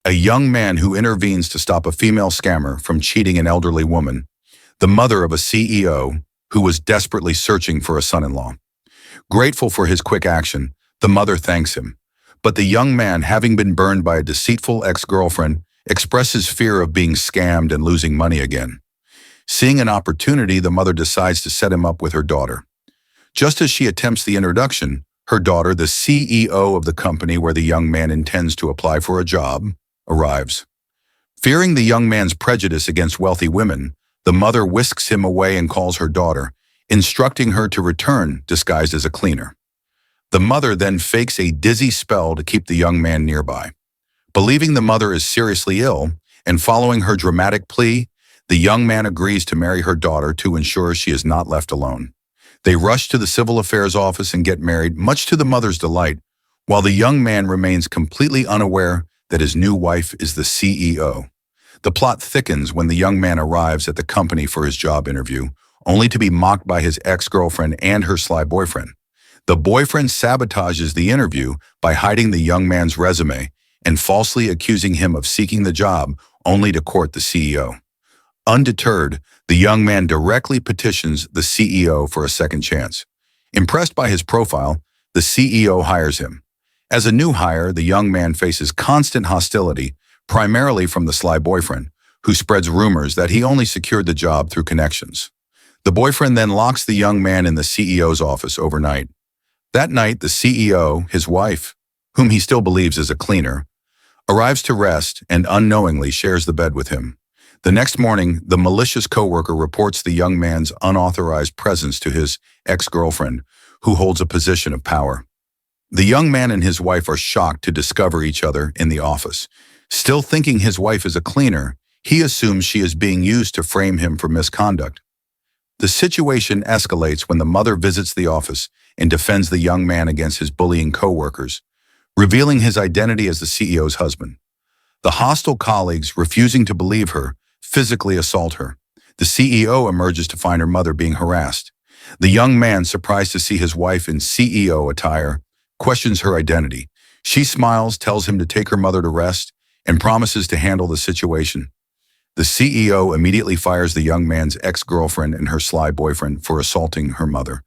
a young man who intervenes to stop a female scammer from cheating an elderly woman, the mother of a CEO who was desperately searching for a son-in-law. Grateful for his quick action, the mother thanks him. But the young man, having been burned by a deceitful ex-girlfriend, expresses fear of being scammed and losing money again. Seeing an opportunity, the mother decides to set him up with her daughter. Just as she attempts the introduction, her daughter, the CEO of the company where the young man intends to apply for a job, arrives. Fearing the young man's prejudice against wealthy women, the mother whisks him away and calls her daughter, instructing her to return disguised as a cleaner. The mother then fakes a dizzy spell to keep the young man nearby. Believing the mother is seriously ill, and following her dramatic plea, the young man agrees to marry her daughter to ensure she is not left alone. They rush to the civil affairs office and get married, much to the mother's delight, while the young man remains completely unaware that his new wife is the CEO. The plot thickens when the young man arrives at the company for his job interview, only to be mocked by his ex-girlfriend and her sly boyfriend. The boyfriend sabotages the interview by hiding the young man's resume and falsely accusing him of seeking the job, only to court the CEO. Undeterred, the young man directly petitions the CEO for a second chance. Impressed by his profile, the CEO hires him. As a new hire, the young man faces constant hostility, primarily from the sly boyfriend, who spreads rumors that he only secured the job through connections. The boyfriend then locks the young man in the CEO's office overnight. That night, the CEO, his wife, whom he still believes is a cleaner, arrives to rest and unknowingly shares the bed with him. The next morning, the malicious coworker reports the young man's unauthorized presence to his ex-girlfriend, who holds a position of power. The young man and his wife are shocked to discover each other in the office. Still thinking his wife is a cleaner, he assumes she is being used to frame him for misconduct. The situation escalates when the mother visits the office and defends the young man against his bullying coworkers, revealing his identity as the CEO's husband. The hostile colleagues, refusing to believe her, physically assault her. The CEO emerges to find her mother being harassed. The young man, surprised to see his wife in CEO attire, questions her identity. She smiles, tells him to take her mother to rest, and promises to handle the situation. The CEO immediately fires the young man's ex-girlfriend and her sly boyfriend for assaulting her mother.